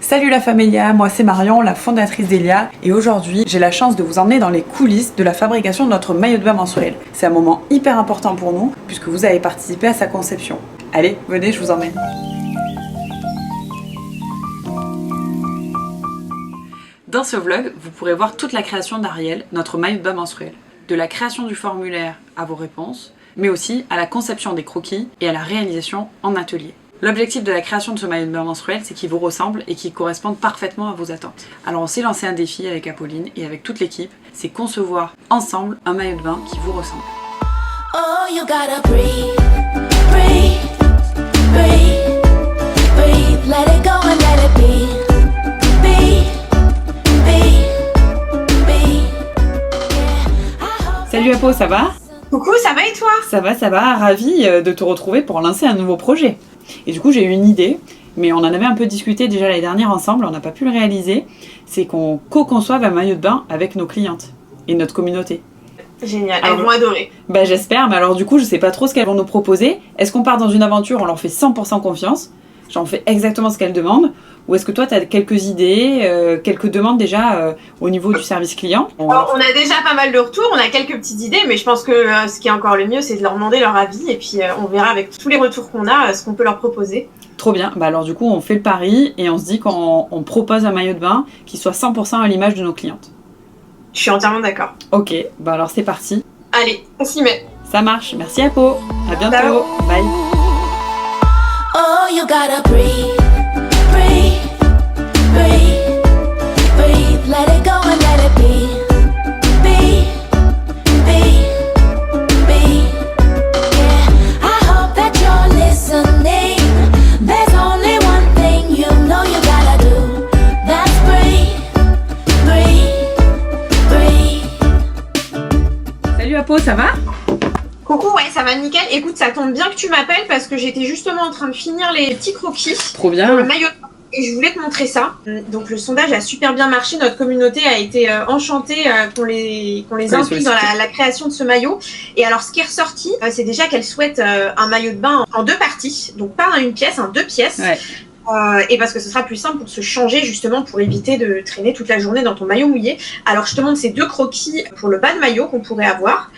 Salut la Famélia, moi c'est Marion, la fondatrice d'Elia, et aujourd'hui j'ai la chance de vous emmener dans les coulisses de la fabrication de notre maillot de bain menstruel. C'est un moment hyper important pour nous puisque vous avez participé à sa conception. Allez, venez, je vous emmène. Dans ce vlog, vous pourrez voir toute la création d'Ariel, notre maillot de bain menstruel. De la création du formulaire à vos réponses, mais aussi à la conception des croquis et à la réalisation en atelier. L'objectif de la création de ce maillot de bain menstruel, c'est qu'il vous ressemble et qu'il corresponde parfaitement à vos attentes. Alors on s'est lancé un défi avec Apolline et avec toute l'équipe, c'est concevoir ensemble un maillot de bain qui vous ressemble. Oh, you gotta breathe, breathe, breathe, breathe, let it go and let it be. Salut Apo, ça va? Coucou, ça va et toi? Ça va, ravie de te retrouver pour lancer un nouveau projet. Et du coup j'ai eu une idée, mais on en avait un peu discuté déjà l'année dernière ensemble, on n'a pas pu le réaliser, c'est qu'on co-conçoive un maillot de bain avec nos clientes et notre communauté. Génial, elles vont adorer. Bah j'espère, mais alors du coup je sais pas trop ce qu'elles vont nous proposer. Est-ce qu'on part dans une aventure, on leur fait 100% confiance, genre on fait exactement ce qu'elles demandent, ou est-ce que toi tu as quelques idées, quelques demandes déjà au niveau du service client? Alors, on a déjà pas mal de retours, on a quelques petites idées, mais je pense que ce qui est encore le mieux, c'est de leur demander leur avis, et puis on verra avec tous les retours qu'on a ce qu'on peut leur proposer. Trop bien, bah alors du coup on fait le pari et on se dit qu'on propose un maillot de bain qui soit 100% à l'image de nos clientes. Je suis entièrement d'accord. Ok, bah alors c'est parti. Allez, on s'y met. Ça marche, merci Apo, à bientôt, ciao. Bye. Oh, you gotta breathe, breathe, breathe, breathe, let it go and let it be. Be, be, be. Yeah, I hope that you're listening. There's only one thing you know you gotta do. That's breathe, breathe, breathe. Salut Apo, ça va? Coucou, ouais, ça va nickel. Écoute, ça tombe bien que tu m'appelles parce que j'étais justement en train de finir les petits croquis. Trop bien. Pour le maillot de bain. Et je voulais te montrer ça. Donc le sondage a super bien marché. Notre communauté a été enchantée qu'on les implique dans la création de ce maillot. Et alors ce qui est ressorti, c'est déjà qu'elle souhaite un maillot de bain en deux parties. Donc pas en une pièce, en deux pièces. Ouais. Et parce que ce sera plus simple pour se changer justement pour éviter de traîner toute la journée dans ton maillot mouillé. Alors je te montre ces deux croquis pour le bas de maillot qu'on pourrait avoir.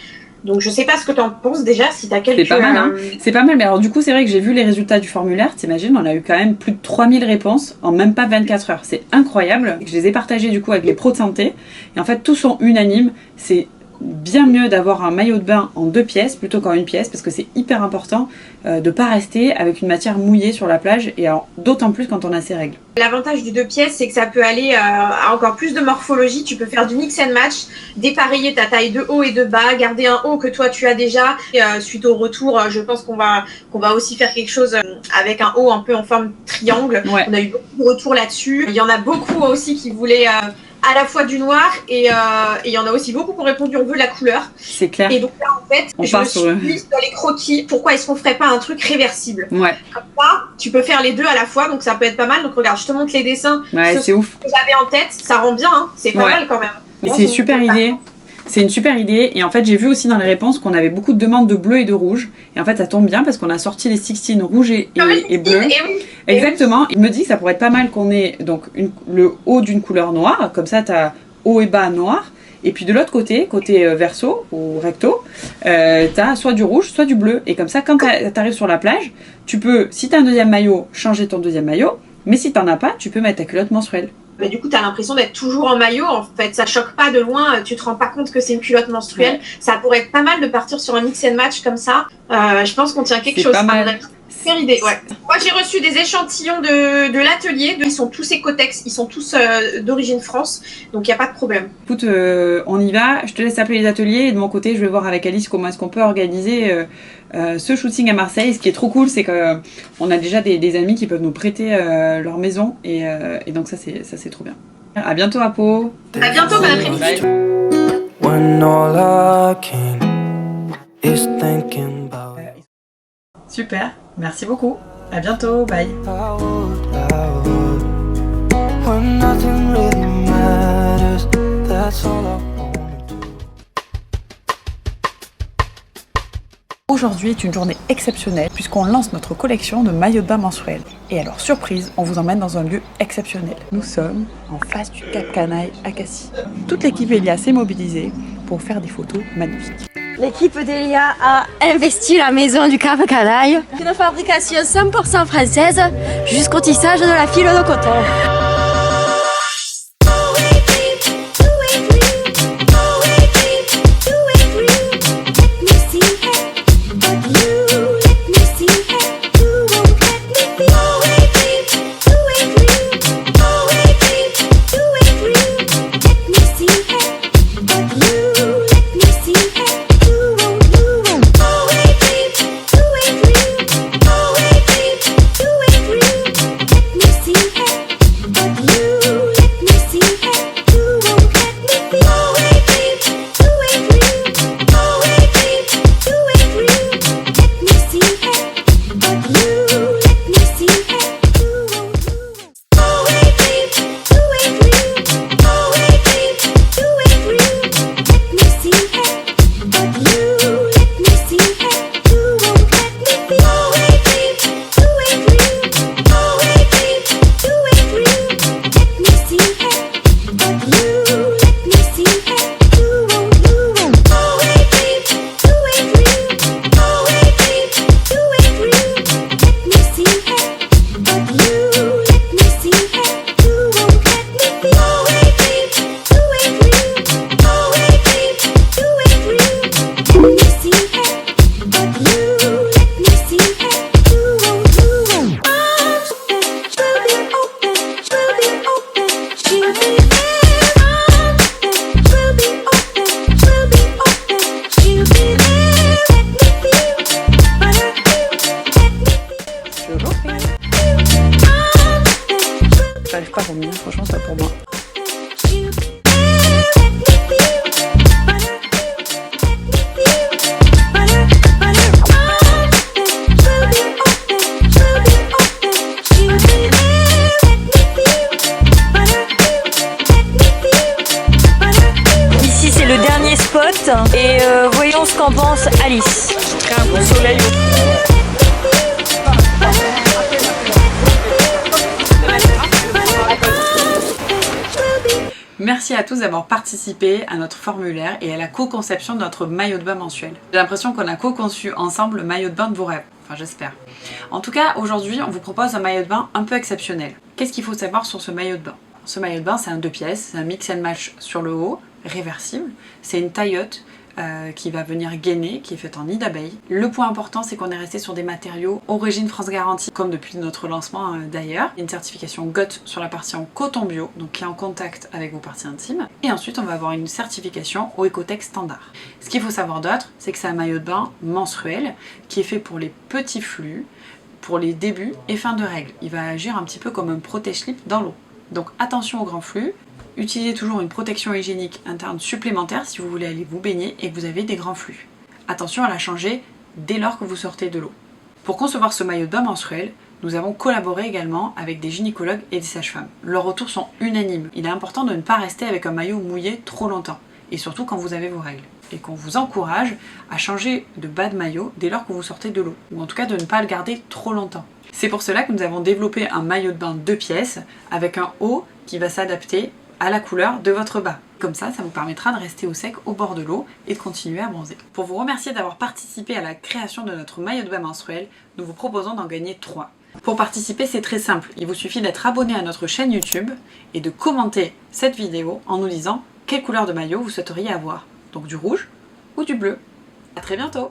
Donc je sais pas ce que t'en penses déjà, si t'as quelques... C'est pas mal, hein. C'est pas mal, mais alors du coup c'est vrai que j'ai vu les résultats du formulaire, t'imagines, on a eu quand même plus de 3000 réponses en même pas 24 heures. C'est incroyable. Je les ai partagés du coup avec les pros de santé, et en fait tous sont unanimes, c'est bien mieux d'avoir un maillot de bain en deux pièces plutôt qu'en une pièce, parce que c'est hyper important de pas rester avec une matière mouillée sur la plage, et d'autant plus quand on a ses règles. L'avantage du deux pièces, c'est que ça peut aller à encore plus de morphologie. Tu peux faire du mix and match, dépareiller ta taille de haut et de bas, garder un haut que toi tu as déjà. Et, suite au retour, je pense qu'on va aussi faire quelque chose avec un haut un peu en forme triangle. Ouais. On a eu beaucoup de retours là-dessus. Il y en a beaucoup aussi qui voulaient à la fois du noir et il y en a aussi beaucoup qui ont répondu on veut la couleur. C'est clair. Et donc là en fait, je me suis dit dans les croquis, pourquoi est-ce qu'on ferait pas un truc réversible? Ouais. Comme ça, tu peux faire les deux à la fois, donc ça peut être pas mal. Donc regarde, je te montre les dessins. Ouais, c'est ouf. Que j'avais en tête, ça rend bien, hein. C'est pas mal quand même. Mais c'est une super idée. C'est une super idée, et en fait j'ai vu aussi dans les réponses qu'on avait beaucoup de demandes de bleu et de rouge, et en fait ça tombe bien parce qu'on a sorti les 16 rouges et bleu. Exactement, il me dit que ça pourrait être pas mal qu'on ait donc le haut d'une couleur noire, comme ça t'as haut et bas noir, et puis de l'autre côté verso ou recto, t'as soit du rouge soit du bleu, et comme ça quand t'arrives sur la plage, tu peux, si t'as un deuxième maillot, changer ton deuxième maillot, mais si t'en as pas, tu peux mettre ta culotte menstruelle. Mais du coup, t'as l'impression d'être toujours en maillot, en fait. Ça choque pas de loin, tu te rends pas compte que c'est une culotte menstruelle. Ouais. Ça pourrait être pas mal de partir sur un mix and match comme ça. Je pense qu'on tient quelque chose. Pas mal. Super idée, ouais. Moi, j'ai reçu des échantillons de l'atelier. Ils sont tous écotex, ils sont tous d'origine France, donc il n'y a pas de problème. Écoute, on y va. Je te laisse appeler les ateliers, et de mon côté, je vais voir avec Alice comment est-ce qu'on peut organiser ce shooting à Marseille. Ce qui est trop cool, c'est qu'on a déjà des amis qui peuvent nous prêter leur maison, et donc ça c'est trop bien. À bientôt Apo. À bientôt, bon après-midi. Super, merci beaucoup. À bientôt, bye. Aujourd'hui est une journée exceptionnelle puisqu'on lance notre collection de maillots de bain menstruels. Et alors surprise, on vous emmène dans un lieu exceptionnel. Nous sommes en face du Cap Canaille à Cassis. Toute l'équipe Elia s'est mobilisée pour faire des photos magnifiques. L'équipe d'Elia a investi la maison du Cap Canaille. Une fabrication 100% française jusqu'au tissage de la file de coton. J'arrive pas à revenir, franchement c'est pas pour moi. Ici c'est le dernier spot et voyons ce qu'en pense Alice. Un bon soleil. Merci à tous d'avoir participé à notre formulaire et à la co-conception de notre maillot de bain mensuel. J'ai l'impression qu'on a co-conçu ensemble le maillot de bain de vos rêves. Enfin, j'espère. En tout cas, aujourd'hui, on vous propose un maillot de bain un peu exceptionnel. Qu'est-ce qu'il faut savoir sur ce maillot de bain? Ce maillot de bain, c'est un 2 pièces, c'est un mix and match sur le haut, réversible. C'est une taillotte qui va venir gainer, qui est faite en nid d'abeille. Le point important, c'est qu'on est resté sur des matériaux origine France Garantie, comme depuis notre lancement d'ailleurs. Une certification GOT sur la partie en coton bio, donc qui est en contact avec vos parties intimes. Et ensuite, on va avoir une certification au Ecotech standard. Ce qu'il faut savoir d'autre, c'est que c'est un maillot de bain menstruel qui est fait pour les petits flux, pour les débuts et fins de règles. Il va agir un petit peu comme un protège-slip dans l'eau. Donc attention aux grands flux. Utilisez toujours une protection hygiénique interne supplémentaire si vous voulez aller vous baigner et que vous avez des grands flux. Attention à la changer dès lors que vous sortez de l'eau. Pour concevoir ce maillot de bain menstruel, nous avons collaboré également avec des gynécologues et des sages-femmes. Leurs retours sont unanimes. Il est important de ne pas rester avec un maillot mouillé trop longtemps, et surtout quand vous avez vos règles. Et qu'on vous encourage à changer de bas de maillot dès lors que vous sortez de l'eau, ou en tout cas de ne pas le garder trop longtemps. C'est pour cela que nous avons développé un maillot de bain 2 pièces avec un haut qui va s'adapter à la couleur de votre bas. Comme ça, ça vous permettra de rester au sec au bord de l'eau et de continuer à bronzer. Pour vous remercier d'avoir participé à la création de notre maillot de bain menstruel, nous vous proposons d'en gagner 3. Pour participer, c'est très simple. Il vous suffit d'être abonné à notre chaîne YouTube et de commenter cette vidéo en nous disant quelle couleur de maillot vous souhaiteriez avoir. Donc du rouge ou du bleu. À très bientôt!